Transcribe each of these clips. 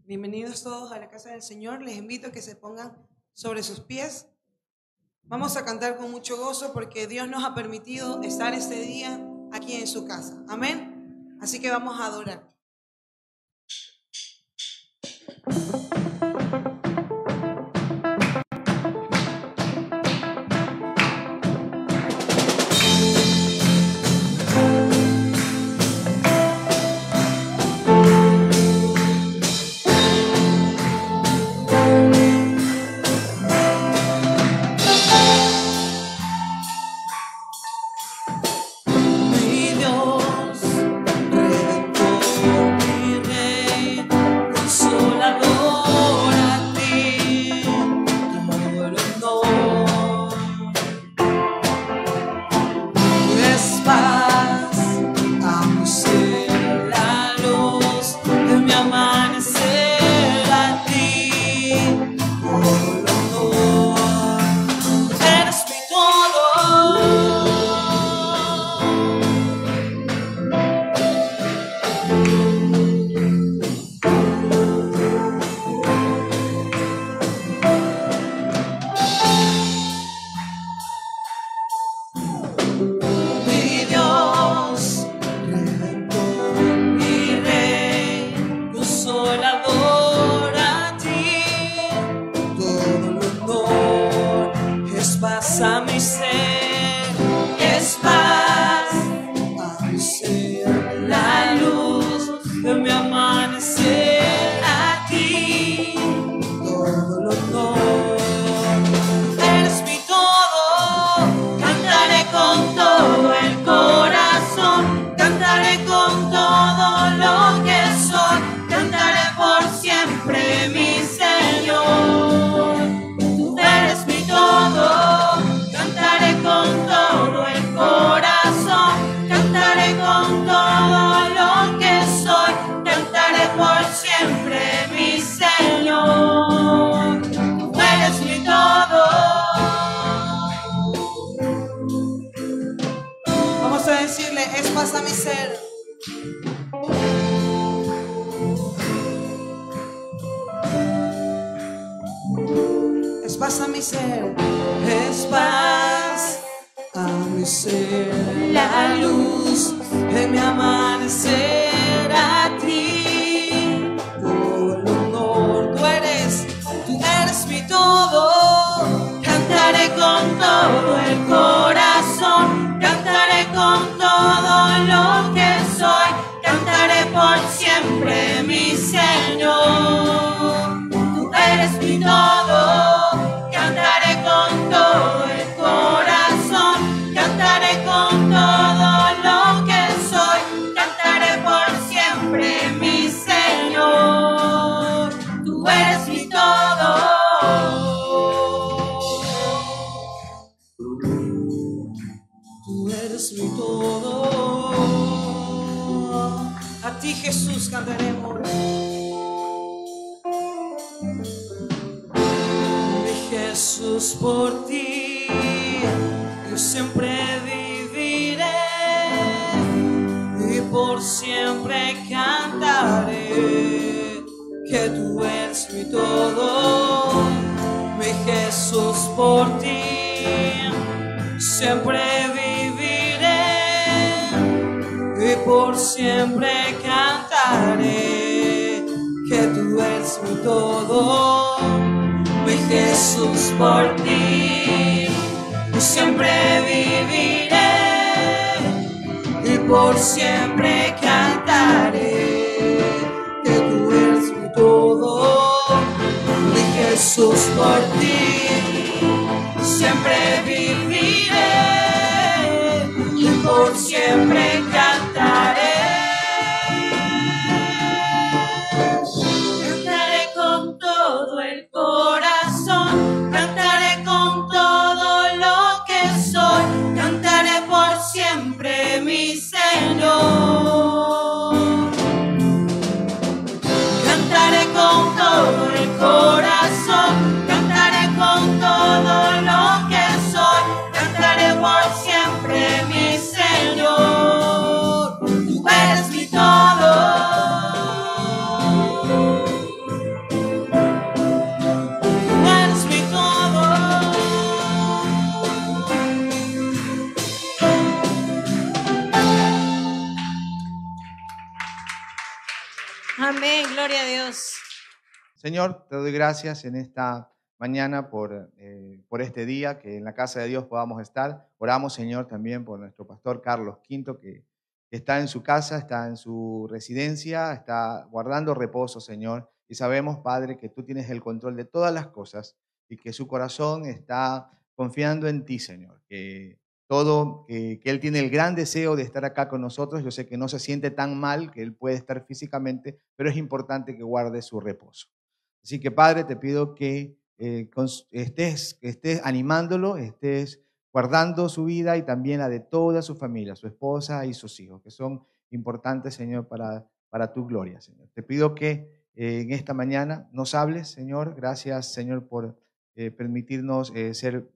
Bienvenidos todos a la casa del Señor. Les invito a que se pongan sobre sus pies. Vamos a cantar con mucho gozo porque Dios nos ha permitido estar este día aquí en su casa. Amén. Así que vamos a adorar. Por ti yo siempre viviré y por siempre cantaré que tú eres mi todo, mi Jesús. Por ti siempre viviré y por siempre cantaré que tú eres mi todo, mi Jesús. Por ti yo siempre viviré y por siempre cantaré que tú eres mi todo, mi Jesús. Por ti siempre viviré y por siempre cantaré. Cantaré con todo el corazón, cantaré con todo lo que soy, cantaré por siempre mi Señor. Cantaré con todo el corazón, cantaré con todo lo que soy, cantaré por siempre mi Señor. Gloria a Dios. Señor, te doy gracias en esta mañana por este día, que en la casa de Dios podamos estar. Oramos, Señor, también por nuestro pastor Carlos Quinto, que está en su casa, está en su residencia, está guardando reposo, Señor. Y sabemos, Padre, que tú tienes el control de todas las cosas y que su corazón está confiando en ti, Señor. Que él tiene el gran deseo de estar acá con nosotros. Yo sé que no se siente tan mal, que él puede estar físicamente, pero es importante que guarde su reposo. Así que, Padre, te pido que estés animándolo, estés guardando su vida y también la de toda su familia, su esposa y sus hijos, que son importantes, Señor, para tu gloria, Señor. Te pido que en esta mañana nos hables, Señor. Gracias, Señor, por permitirnos ser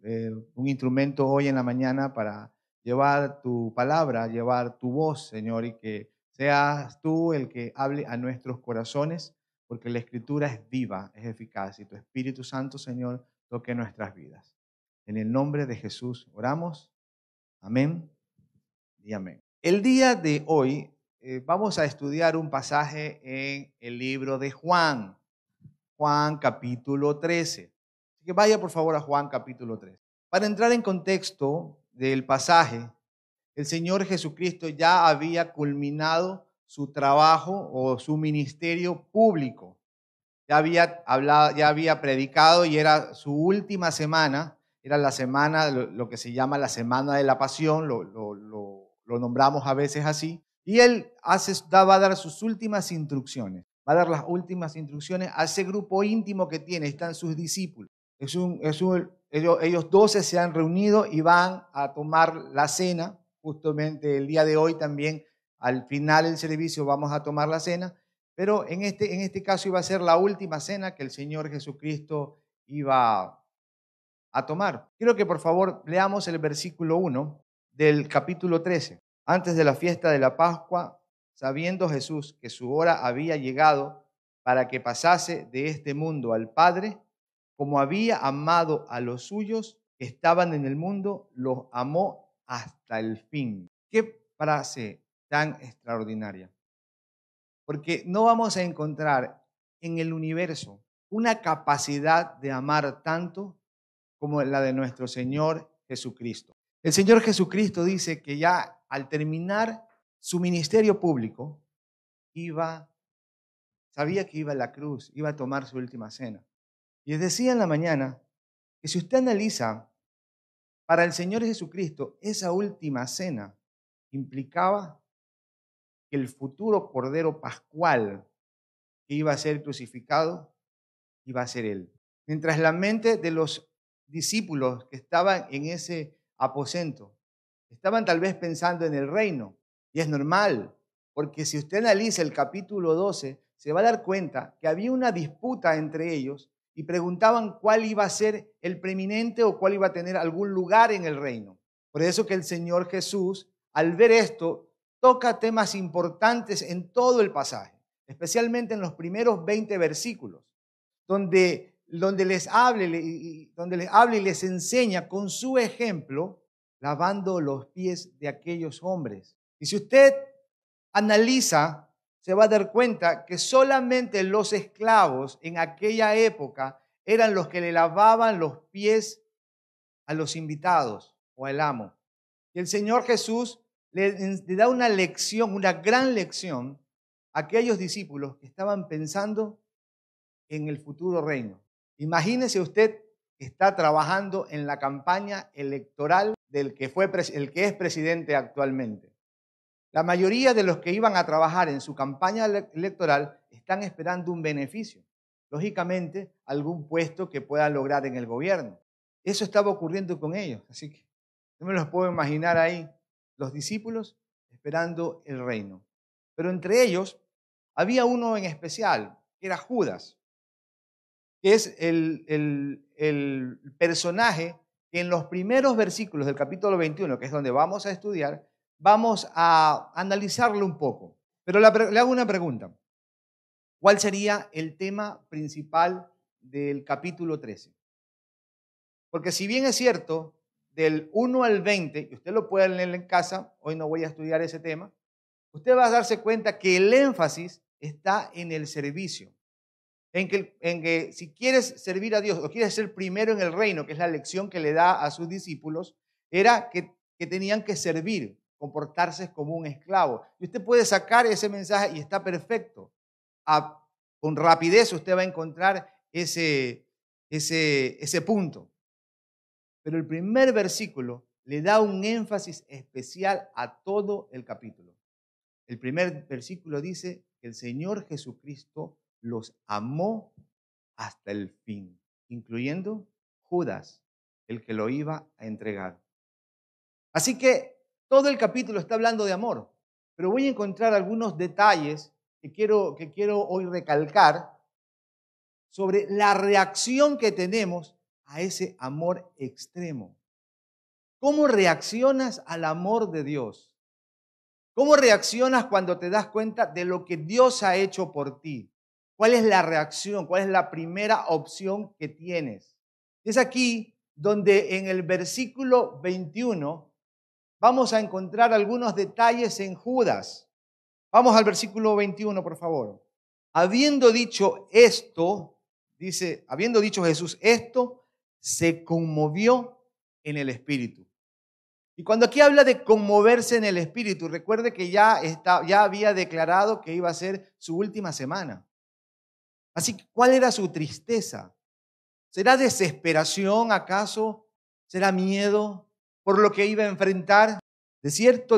un instrumento hoy en la mañana para llevar tu palabra, llevar tu voz, Señor, y que seas tú el que hable a nuestros corazones, porque la Escritura es viva, es eficaz, y tu Espíritu Santo, Señor, toque nuestras vidas. En el nombre de Jesús oramos. Amén y amén. El día de hoy vamos a estudiar un pasaje en el libro de Juan, Juan capítulo 13. Así que vaya por favor a Juan capítulo 13. Para entrar en contexto del pasaje, el Señor Jesucristo ya había culminado su trabajo o su ministerio público. Ya había hablado, ya había predicado y era su última semana, era la semana, lo que se llama la semana de la pasión, lo nombramos a veces así, y él va a dar sus últimas instrucciones, va a dar las últimas instrucciones a ese grupo íntimo que tiene, están sus discípulos. Ellos 12 se han reunido y van a tomar la cena, justamente el día de hoy también, al final del servicio vamos a tomar la cena. Pero en este caso iba a ser la última cena que el Señor Jesucristo iba a tomar. Quiero que por favor leamos el versículo 1 del capítulo 13. Antes de la fiesta de la Pascua, sabiendo Jesús que su hora había llegado para que pasase de este mundo al Padre, como había amado a los suyos que estaban en el mundo, los amó hasta el fin. Qué frase tan extraordinaria. Porque no vamos a encontrar en el universo una capacidad de amar tanto como la de nuestro Señor Jesucristo. El Señor Jesucristo dice que ya al terminar su ministerio público, sabía que iba a la cruz, iba a tomar su última cena. Y les decía en la mañana que si usted analiza, para el Señor Jesucristo, esa última cena implicaba que el futuro Cordero Pascual que iba a ser crucificado iba a ser Él. Mientras la mente de los discípulos que estaban en ese aposento estaban tal vez pensando en el reino, y es normal, porque si usted analiza el capítulo 12, se va a dar cuenta que había una disputa entre ellos y preguntaban cuál iba a ser el preeminente o cuál iba a tener algún lugar en el reino. Por eso que el Señor Jesús, al ver esto, toca temas importantes en todo el pasaje, especialmente en los primeros 20 versículos, donde les habla y les enseña con su ejemplo, lavando los pies de aquellos hombres. Y si usted analiza, se va a dar cuenta que solamente los esclavos en aquella época eran los que le lavaban los pies a los invitados o al amo. Y el Señor Jesús le da una lección, una gran lección a aquellos discípulos que estaban pensando en el futuro reino. Imagínese usted que está trabajando en la campaña electoral del que el que es presidente actualmente. La mayoría de los que iban a trabajar en su campaña electoral están esperando un beneficio. Lógicamente, algún puesto que puedan lograr en el gobierno. Eso estaba ocurriendo con ellos. Así que no me los puedo imaginar ahí, los discípulos esperando el reino. Pero entre ellos había uno en especial, que era Judas, que es el personaje que en los primeros versículos del capítulo 21, que es donde vamos a estudiar, vamos a analizarlo un poco. Pero le hago una pregunta. ¿Cuál sería el tema principal del capítulo 13? Porque si bien es cierto, del 1 al 20, y usted lo puede leer en casa, hoy no voy a estudiar ese tema, usted va a darse cuenta que el énfasis está en el servicio. En que si quieres servir a Dios o quieres ser primero en el reino, que es la lección que le da a sus discípulos, era que tenían que servir, comportarse como un esclavo. Y usted puede sacar ese mensaje y está perfecto. Con rapidez usted va a encontrar ese punto. Pero el primer versículo le da un énfasis especial a todo el capítulo. El primer versículo dice que el Señor Jesucristo los amó hasta el fin, incluyendo Judas, el que lo iba a entregar. Así que todo el capítulo está hablando de amor, pero voy a encontrar algunos detalles que quiero hoy recalcar sobre la reacción que tenemos a ese amor extremo. ¿Cómo reaccionas al amor de Dios? ¿Cómo reaccionas cuando te das cuenta de lo que Dios ha hecho por ti? ¿Cuál es la reacción? ¿Cuál es la primera opción que tienes? Es aquí donde en el versículo 21 vamos a encontrar algunos detalles en Judas. Vamos al versículo 21, por favor. Habiendo dicho esto, dice, habiendo dicho Jesús esto, se conmovió en el espíritu. Y cuando aquí habla de conmoverse en el espíritu, recuerde que ya había declarado que iba a ser su última semana. Así que, ¿cuál era su tristeza? ¿Será desesperación acaso? ¿Será miedo por lo que iba a enfrentar? De cierto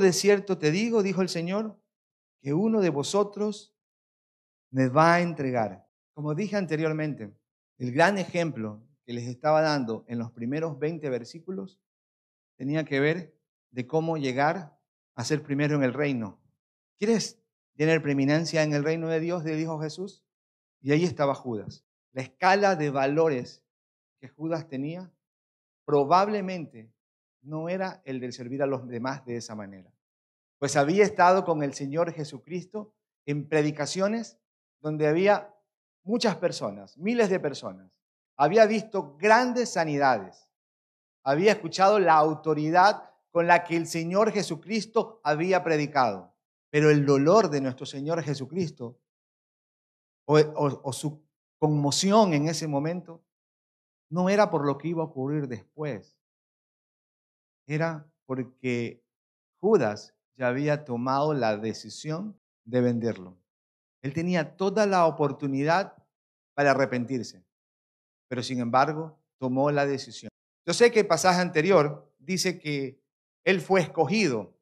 te digo, dijo el Señor, que uno de vosotros me va a entregar. Como dije anteriormente, el gran ejemplo que les estaba dando en los primeros 20 versículos tenía que ver de cómo llegar a ser primero en el reino. ¿Quieres tener preeminencia en el reino de Dios? Le dijo Jesús. Y ahí estaba Judas. La escala de valores que Judas tenía probablemente no era el de servir a los demás de esa manera. Pues había estado con el Señor Jesucristo en predicaciones donde había muchas personas, miles de personas. Había visto grandes sanidades. Había escuchado la autoridad con la que el Señor Jesucristo había predicado. Pero el dolor de nuestro Señor Jesucristo o su conmoción en ese momento no era por lo que iba a ocurrir después. Era porque Judas ya había tomado la decisión de venderlo. Él tenía toda la oportunidad para arrepentirse, pero sin embargo tomó la decisión. Yo sé que el pasaje anterior dice que él fue escogido.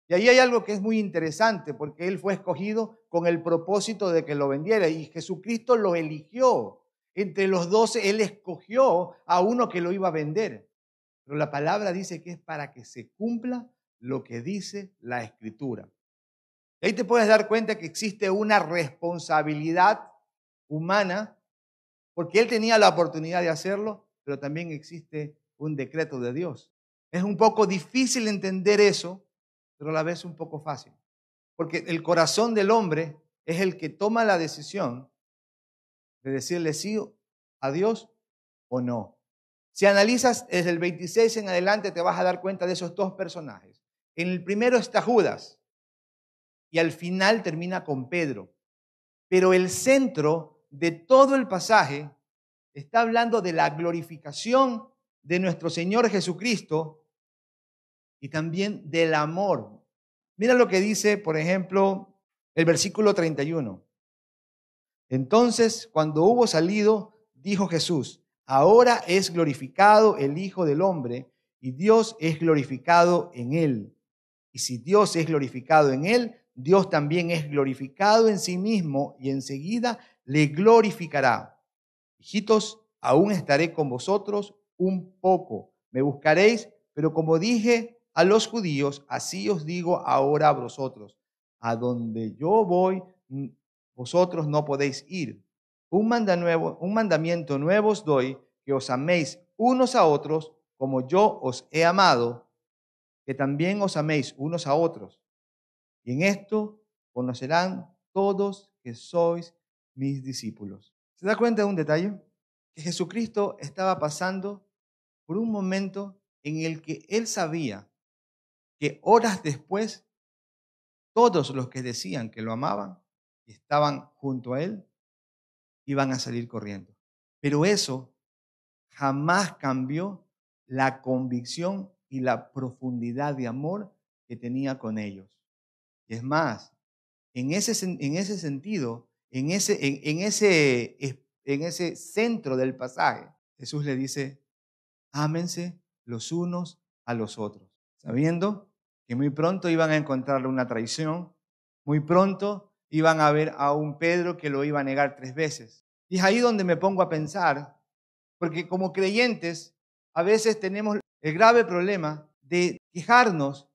Y ahí hay algo que es muy interesante, porque él fue escogido con el propósito de que lo vendiera y Jesucristo lo eligió. Entre los 12, él escogió a uno que lo iba a vender. Pero la palabra dice que es para que se cumpla lo que dice la Escritura. Y ahí te puedes dar cuenta que existe una responsabilidad humana, porque él tenía la oportunidad de hacerlo, pero también existe un decreto de Dios. Es un poco difícil entender eso, pero a la vez un poco fácil. Porque el corazón del hombre es el que toma la decisión de decirle sí a Dios o no. Si analizas desde el 26 en adelante, te vas a dar cuenta de esos dos personajes. En el primero está Judas y al final termina con Pedro. Pero el centro de todo el pasaje está hablando de la glorificación de nuestro Señor Jesucristo y también del amor. Mira lo que dice, por ejemplo, el versículo 31. Entonces, cuando hubo salido, dijo Jesús, ahora es glorificado el Hijo del Hombre y Dios es glorificado en él. Y si Dios es glorificado en él, Dios también es glorificado en sí mismo y enseguida le glorificará. Hijitos, aún estaré con vosotros un poco. Me buscaréis, pero como dije a los judíos, así os digo ahora a vosotros. A donde yo voy, vosotros no podéis ir. Un mandamiento nuevo os doy, que os améis unos a otros, como yo os he amado, que también os améis unos a otros. Y en esto conocerán todos que sois mis discípulos. ¿Se da cuenta de un detalle? Que Jesucristo estaba pasando por un momento en el que él sabía que horas después todos los que decían que lo amaban y estaban junto a él, iban a salir corriendo. Pero eso jamás cambió la convicción y la profundidad de amor que tenía con ellos. Y es más, en ese sentido, en ese centro del pasaje, Jesús le dice, ámense los unos a los otros, sabiendo que muy pronto iban a encontrarle una traición, muy pronto iban a ver a un Pedro que lo iba a negar 3 veces. Y es ahí donde me pongo a pensar, porque como creyentes a veces tenemos el grave problema de quejarnos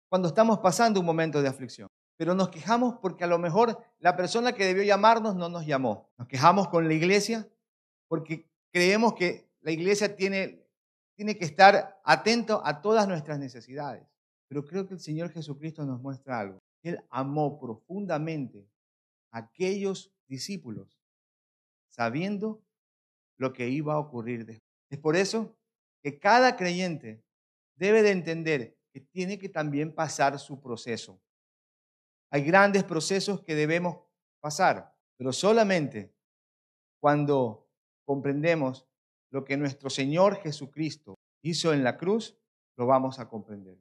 cuando estamos pasando un momento de aflicción. Pero nos quejamos porque a lo mejor la persona que debió llamarnos no nos llamó. Nos quejamos con la iglesia porque creemos que la iglesia tiene que estar atento a todas nuestras necesidades. Pero creo que el Señor Jesucristo nos muestra algo. Él amó profundamente a aquellos discípulos, sabiendo lo que iba a ocurrir después. Es por eso que cada creyente debe de entender que tiene que también pasar su proceso. Hay grandes procesos que debemos pasar, pero solamente cuando comprendemos lo que nuestro Señor Jesucristo hizo en la cruz, lo vamos a comprender.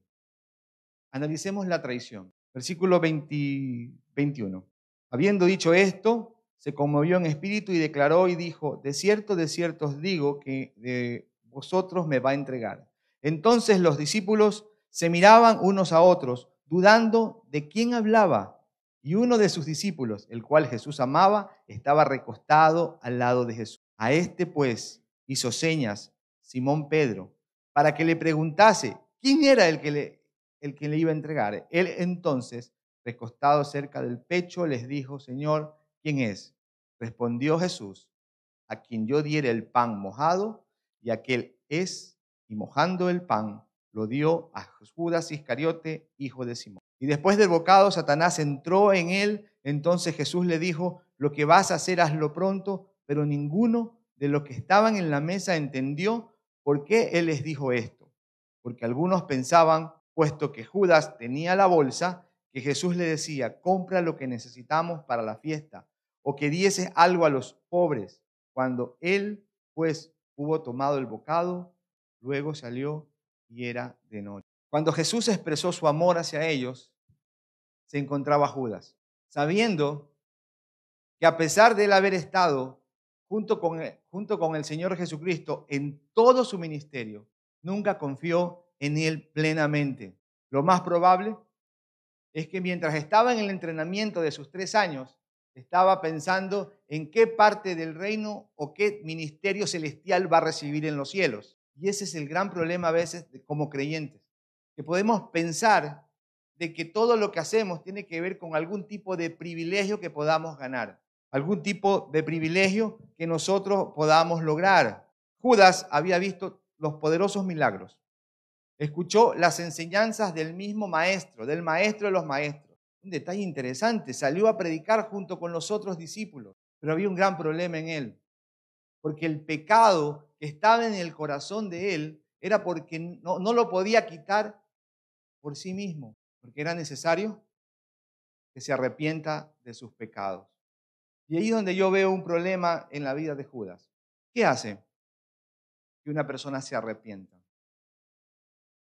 Analicemos la traición. Versículo 21. Habiendo dicho esto, se conmovió en espíritu y declaró y dijo, de cierto os digo que de vosotros me va a entregar. Entonces los discípulos se miraban unos a otros, dudando de quién hablaba. Y uno de sus discípulos, el cual Jesús amaba, estaba recostado al lado de Jesús. A este pues hizo señas Simón Pedro, para que le preguntase quién era el que le iba a entregar. Él entonces, recostado cerca del pecho, les dijo, Señor, ¿quién es? Respondió Jesús, a quien yo diere el pan mojado, y aquel es, y mojando el pan, lo dio a Judas Iscariote, hijo de Simón. Y después del bocado, Satanás entró en él. Entonces Jesús le dijo, lo que vas a hacer, hazlo pronto. Pero ninguno de los que estaban en la mesa entendió por qué él les dijo esto. Porque algunos pensaban, puesto que Judas tenía la bolsa, que Jesús le decía, compra lo que necesitamos para la fiesta, o que diese algo a los pobres. Cuando él, pues, hubo tomado el bocado, luego salió y era de noche. Cuando Jesús expresó su amor hacia ellos, se encontraba Judas, sabiendo que a pesar de él haber estado junto con el Señor Jesucristo en todo su ministerio, nunca confió en él plenamente. Lo más probable es que mientras estaba en el entrenamiento de sus 3 años, estaba pensando en qué parte del reino o qué ministerio celestial va a recibir en los cielos. Y ese es el gran problema a veces como creyentes, que podemos pensar de que todo lo que hacemos tiene que ver con algún tipo de privilegio que podamos ganar, algún tipo de privilegio que nosotros podamos lograr. Judas había visto los poderosos milagros, escuchó las enseñanzas del mismo maestro, del maestro de los maestros. Un detalle interesante, salió a predicar junto con los otros discípulos, pero había un gran problema en él, porque el pecado que estaba en el corazón de él era porque no lo podía quitar por sí mismo, porque era necesario que se arrepienta de sus pecados. Y ahí es donde yo veo un problema en la vida de Judas. ¿Qué hace que una persona se arrepienta?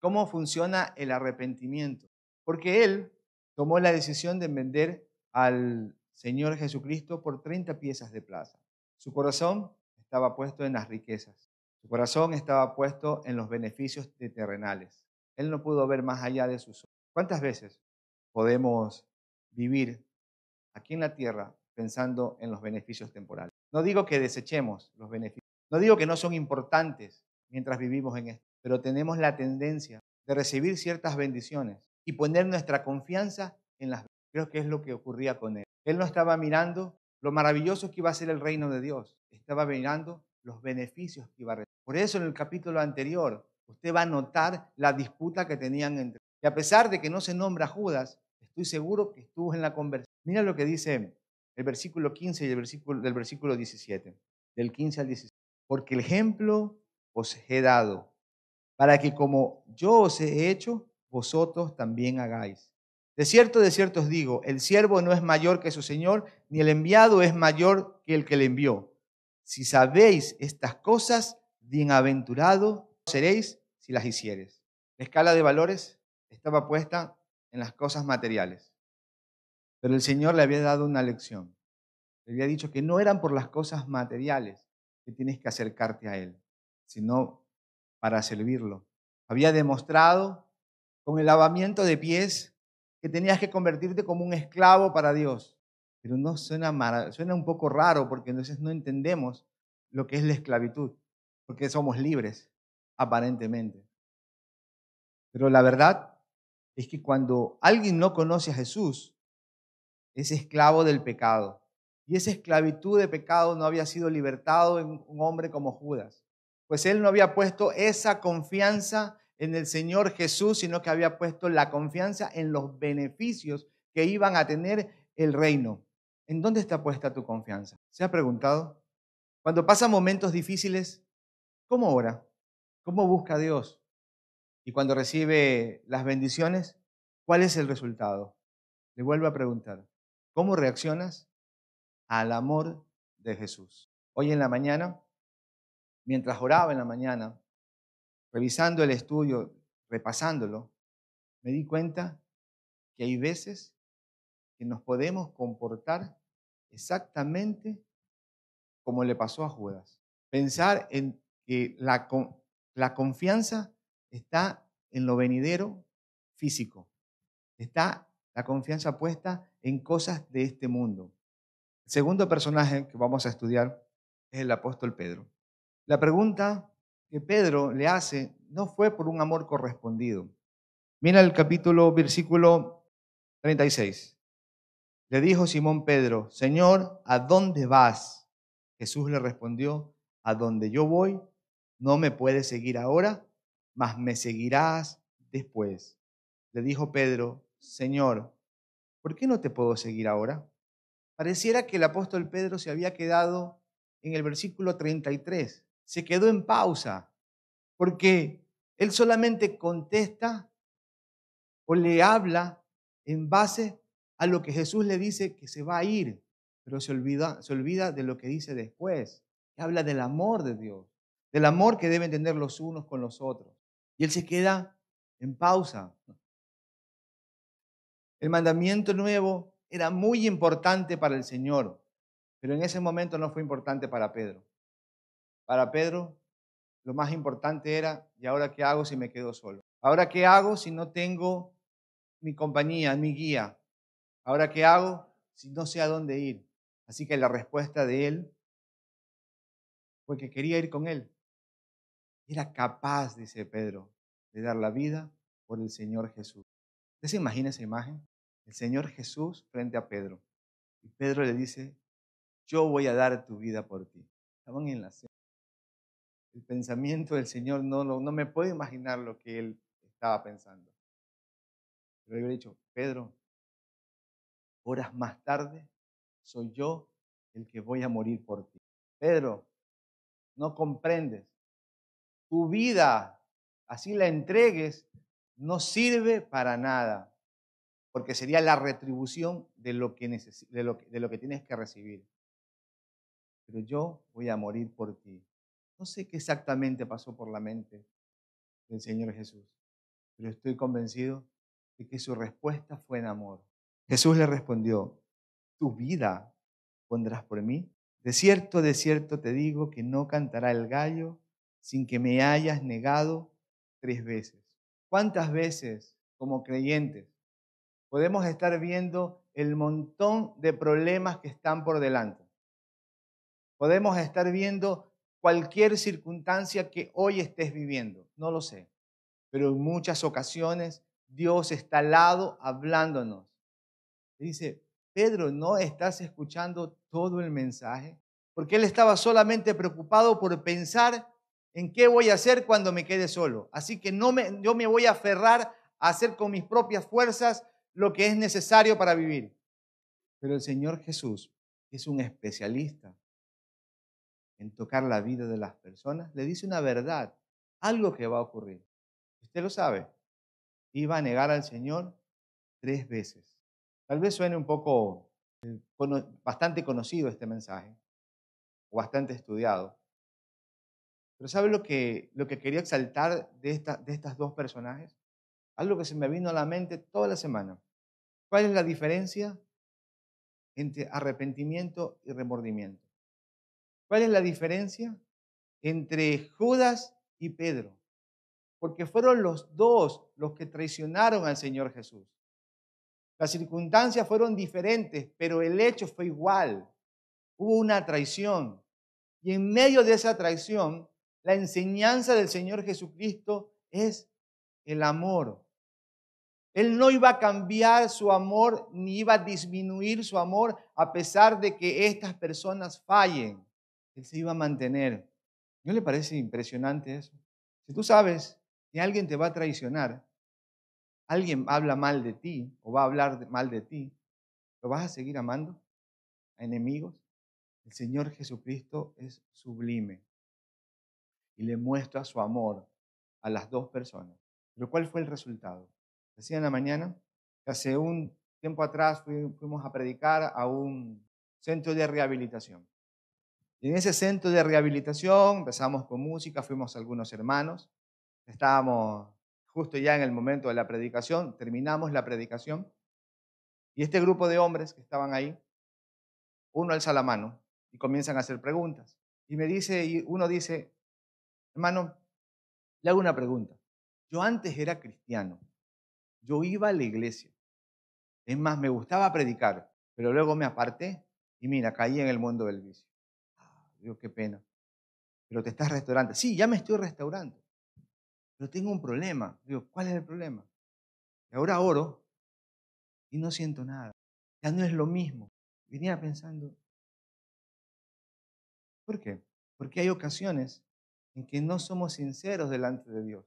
¿Cómo funciona el arrepentimiento? Porque él tomó la decisión de vender al Señor Jesucristo por 30 piezas de plata. Su corazón estaba puesto en las riquezas. Su corazón estaba puesto en los beneficios terrenales. Él no pudo ver más allá de sus ojos. ¿Cuántas veces podemos vivir aquí en la tierra pensando en los beneficios temporales? No digo que desechemos los beneficios. No digo que no son importantes mientras vivimos en esto, pero tenemos la tendencia de recibir ciertas bendiciones y poner nuestra confianza en las bendiciones. Creo que es lo que ocurría con él. Él no estaba mirando lo maravilloso que iba a ser el reino de Dios, estaba mirando los beneficios que iba a recibir. Por eso en el capítulo anterior usted va a notar la disputa que tenían entre ellos. Y a pesar de que no se nombra Judas, estoy seguro que estuvo en la conversación. Mira lo que dice el versículo 15 y del versículo 17, del 15 al 17. Porque el ejemplo os he dado, para que como yo os he hecho, vosotros también hagáis. de cierto os digo, el siervo no es mayor que su señor, ni el enviado es mayor que el que le envió. Si sabéis estas cosas, bienaventurado seréis si las hiciereis. La escala de valores estaba puesta en las cosas materiales, pero el Señor le había dado una lección. Le había dicho que no eran por las cosas materiales que tienes que acercarte a Él, sino para servirlo. Había demostrado con el lavamiento de pies que tenías que convertirte como un esclavo para Dios. Pero no suena un poco raro porque entonces no entendemos lo que es la esclavitud, porque somos libres, aparentemente. Pero la verdad es que cuando alguien no conoce a Jesús, es esclavo del pecado. Y esa esclavitud de pecado no había sido libertado en un hombre como Judas, pues él no había puesto esa confianza en el Señor Jesús, sino que había puesto la confianza en los beneficios que iban a tener el reino. ¿En dónde está puesta tu confianza? ¿Se ha preguntado? Cuando pasa momentos difíciles, ¿cómo ora? ¿Cómo busca a Dios? Y cuando recibe las bendiciones, ¿cuál es el resultado? Le vuelvo a preguntar, ¿cómo reaccionas al amor de Jesús? Hoy en la mañana, mientras oraba en la mañana, revisando el estudio, repasándolo, me di cuenta que hay veces que nos podemos comportar exactamente como le pasó a Judas. Pensar en que la confianza está en lo venidero físico. Está la confianza puesta en cosas de este mundo. El segundo personaje que vamos a estudiar es el apóstol Pedro. La pregunta que Pedro le hace no fue por un amor correspondido. Mira el versículo 36. Le dijo Simón Pedro, Señor, ¿a dónde vas? Jesús le respondió, a donde yo voy, no me puedes seguir ahora, mas me seguirás después. Le dijo Pedro, Señor, ¿por qué no te puedo seguir ahora? Pareciera que el apóstol Pedro se había quedado en el versículo 33. Se quedó en pausa, porque él solamente contesta o le habla en base a lo que Jesús le dice que se va a ir, pero se olvida de lo que dice después, que habla del amor de Dios, del amor que deben tener los unos con los otros. Y él se queda en pausa. El mandamiento nuevo era muy importante para el Señor, pero en ese momento no fue importante para Pedro. Para Pedro, lo más importante era, ¿y ahora qué hago si me quedo solo? ¿Ahora qué hago si no tengo mi compañía, mi guía? ¿Ahora qué hago si no sé a dónde ir? Así que la respuesta de él fue que quería ir con él. Era capaz, dice Pedro, de dar la vida por el Señor Jesús. ¿Usted se imagina esa imagen? El Señor Jesús frente a Pedro. Y Pedro le dice, yo voy a dar tu vida por ti. Estaban en la cena. El pensamiento del Señor no me puedo imaginar lo que él estaba pensando. Pero yo le he dicho, Pedro, horas más tarde soy yo el que voy a morir por ti. Pedro, no comprendes. Tu vida, así la entregues, no sirve para nada, porque sería la retribución de lo que tienes que recibir. Pero yo voy a morir por ti. No sé qué exactamente pasó por la mente del Señor Jesús, pero estoy convencido de que su respuesta fue en amor. Jesús le respondió, ¿tu vida pondrás por mí? De cierto te digo que no cantará el gallo sin que me hayas negado 3 veces. ¿Cuántas veces como creyentes podemos estar viendo el montón de problemas que están por delante? Podemos estar viendo cualquier circunstancia que hoy estés viviendo, no lo sé, pero en muchas ocasiones Dios está al lado hablándonos. Dice, Pedro, ¿no estás escuchando todo el mensaje? Porque él estaba solamente preocupado por pensar en qué voy a hacer cuando me quede solo. Así que yo me voy a aferrar a hacer con mis propias fuerzas lo que es necesario para vivir. Pero el Señor Jesús, que es un especialista en tocar la vida de las personas, le dice una verdad, algo que va a ocurrir. Usted lo sabe, iba a negar al Señor 3 veces. Tal vez suene un poco, bastante conocido este mensaje, o bastante estudiado. Pero ¿sabe lo que quería exaltar de estas dos personajes? Algo que se me vino a la mente toda la semana. ¿Cuál es la diferencia entre arrepentimiento y remordimiento? ¿Cuál es la diferencia entre Judas y Pedro? Porque fueron los dos los que traicionaron al Señor Jesús. Las circunstancias fueron diferentes, pero el hecho fue igual. Hubo una traición. Y en medio de esa traición, la enseñanza del Señor Jesucristo es el amor. Él no iba a cambiar su amor ni iba a disminuir su amor a pesar de que estas personas fallen. Él se iba a mantener. ¿No le parece impresionante eso? Si tú sabes que alguien te va a traicionar, alguien habla mal de ti o va a hablar mal de ti, ¿lo vas a seguir amando? ¿A enemigos? El Señor Jesucristo es sublime y le muestra su amor a las dos personas. Pero ¿cuál fue el resultado? Decía en la mañana, hace un tiempo atrás fuimos a predicar a un centro de rehabilitación. Y en ese centro de rehabilitación empezamos con música, fuimos algunos hermanos, estábamos justo ya en el momento de la predicación, terminamos la predicación, y este grupo de hombres que estaban ahí, uno alza la mano y comienzan a hacer preguntas. Y uno dice, hermano, le hago una pregunta. Yo antes era cristiano, yo iba a la iglesia, es más, me gustaba predicar, pero luego me aparté y mira, caí en el mundo del vicio. Digo, qué pena. Pero te estás restaurando. Sí, ya me estoy restaurando, pero tengo un problema. Digo, ¿cuál es el problema? Y ahora oro y no siento nada. Ya no es lo mismo. Venía pensando, ¿por qué? Porque hay ocasiones en que no somos sinceros delante de Dios.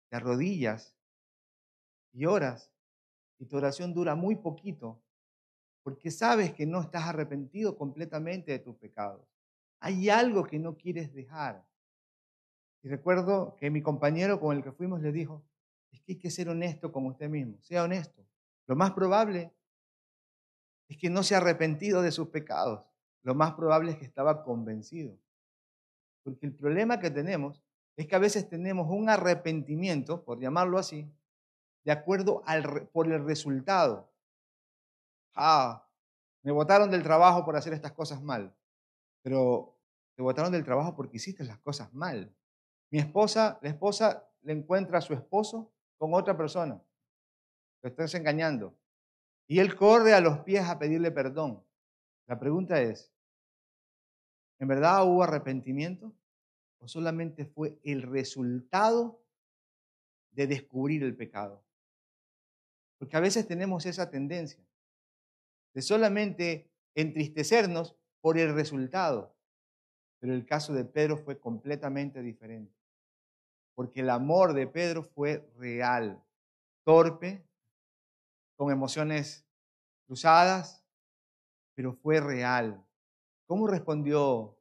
Te arrodillas y oras y tu oración dura muy poquito porque sabes que no estás arrepentido completamente de tus pecados. Hay algo que no quieres dejar. Y recuerdo que mi compañero con el que fuimos le dijo, es que hay que ser honesto con usted mismo, sea honesto. Lo más probable es que no se ha arrepentido de sus pecados. Lo más probable es que estaba convencido. Porque el problema que tenemos es que a veces tenemos un arrepentimiento, por llamarlo así, de acuerdo por el resultado. Me botaron del trabajo por hacer estas cosas mal, pero te botaron del trabajo porque hiciste las cosas mal. La esposa le encuentra a su esposo con otra persona. Lo estás engañando. Y él corre a los pies a pedirle perdón. La pregunta es, ¿en verdad hubo arrepentimiento? ¿O solamente fue el resultado de descubrir el pecado? Porque a veces tenemos esa tendencia de solamente entristecernos por el resultado. Pero el caso de Pedro fue completamente diferente. Porque el amor de Pedro fue real, torpe, con emociones cruzadas, pero fue real. ¿Cómo respondió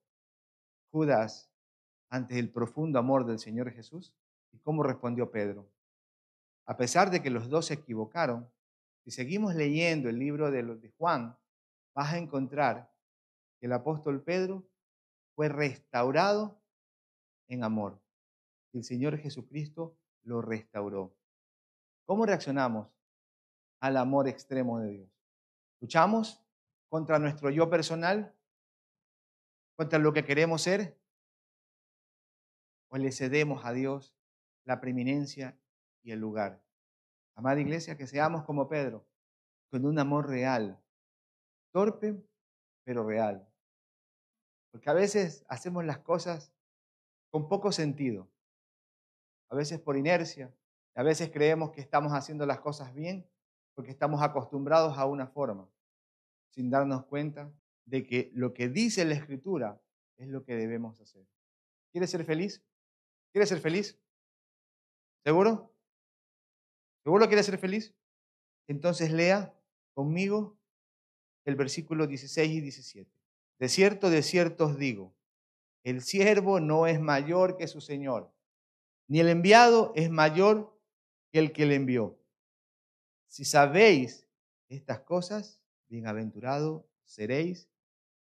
Judas ante el profundo amor del Señor Jesús? ¿Y cómo respondió Pedro? A pesar de que los dos se equivocaron, si seguimos leyendo el libro de Juan, vas a encontrar que el apóstol Pedro fue restaurado en amor. El Señor Jesucristo lo restauró. ¿Cómo reaccionamos al amor extremo de Dios? ¿Luchamos contra nuestro yo personal? ¿Contra lo que queremos ser? ¿O le cedemos a Dios la preeminencia y el lugar? Amada iglesia, que seamos como Pedro, con un amor real, torpe, pero real. Porque a veces hacemos las cosas con poco sentido, a veces por inercia, a veces creemos que estamos haciendo las cosas bien porque estamos acostumbrados a una forma, sin darnos cuenta de que lo que dice la Escritura es lo que debemos hacer. ¿Quieres ser feliz? ¿Quieres ser feliz? ¿Seguro? ¿Seguro quieres ser feliz? Entonces lea conmigo el versículo 16 y 17. De cierto os digo, el siervo no es mayor que su Señor, ni el enviado es mayor que el que le envió. Si sabéis estas cosas, bienaventurado seréis,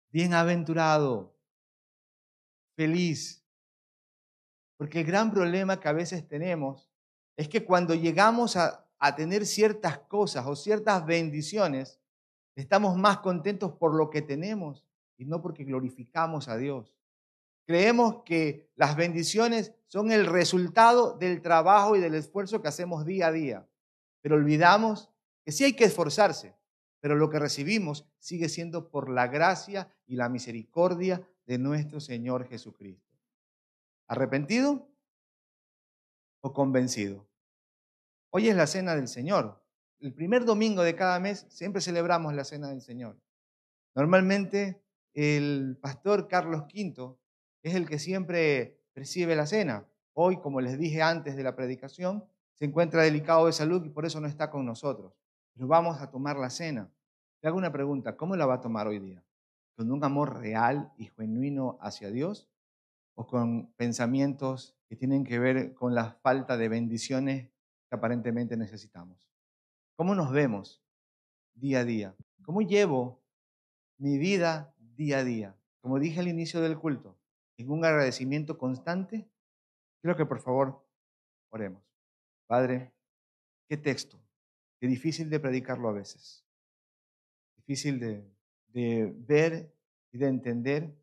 bienaventurado, feliz. Porque el gran problema que a veces tenemos es que cuando llegamos a tener ciertas cosas o ciertas bendiciones, estamos más contentos por lo que tenemos y no porque glorificamos a Dios. Creemos que las bendiciones son el resultado del trabajo y del esfuerzo que hacemos día a día, pero olvidamos que sí hay que esforzarse, pero lo que recibimos sigue siendo por la gracia y la misericordia de nuestro Señor Jesucristo. ¿Arrepentido o convencido? Hoy es la cena del Señor. El primer domingo de cada mes siempre celebramos la cena del Señor. Normalmente el pastor Carlos V es el que siempre recibe la cena. Hoy, como les dije antes de la predicación, se encuentra delicado de salud y por eso no está con nosotros. Pero vamos a tomar la cena. Le hago una pregunta, ¿cómo la va a tomar hoy día? ¿Con un amor real y genuino hacia Dios? ¿O con pensamientos que tienen que ver con la falta de bendiciones que aparentemente necesitamos? ¿Cómo nos vemos día a día? ¿Cómo llevo mi vida día a día? Como dije al inicio del culto, en un agradecimiento constante, quiero que por favor oremos. Padre, qué texto, qué difícil de predicarlo a veces, difícil de ver y de entender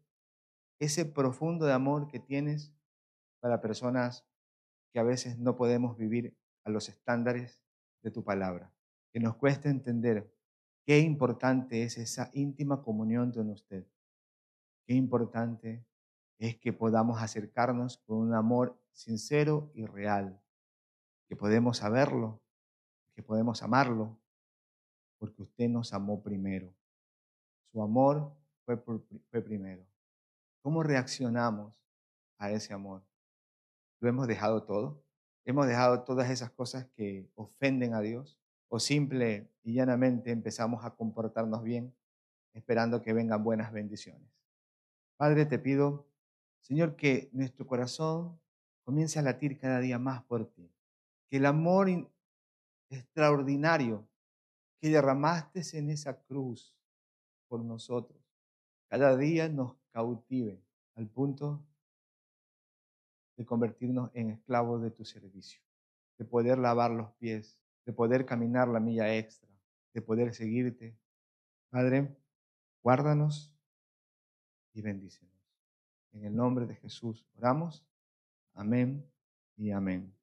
ese profundo de amor que tienes para personas que a veces no podemos vivir a los estándares de tu palabra. Que nos cuesta entender qué importante es esa íntima comunión con usted. Qué importante es que podamos acercarnos con un amor sincero y real. Que podemos saberlo, que podemos amarlo, porque usted nos amó primero. Su amor fue primero. ¿Cómo reaccionamos a ese amor? ¿Lo hemos dejado todo? ¿Hemos dejado todas esas cosas que ofenden a Dios? ¿O simple y llanamente empezamos a comportarnos bien esperando que vengan buenas bendiciones? Padre, te pido, Señor, que nuestro corazón comience a latir cada día más por ti. Que el amor extraordinario que derramaste en esa cruz por nosotros, cada día nos cautive al punto de convertirnos en esclavos de tu servicio, de poder lavar los pies, de poder caminar la milla extra, de poder seguirte. Padre, guárdanos y bendícenos. En el nombre de Jesús oramos. Amén y amén.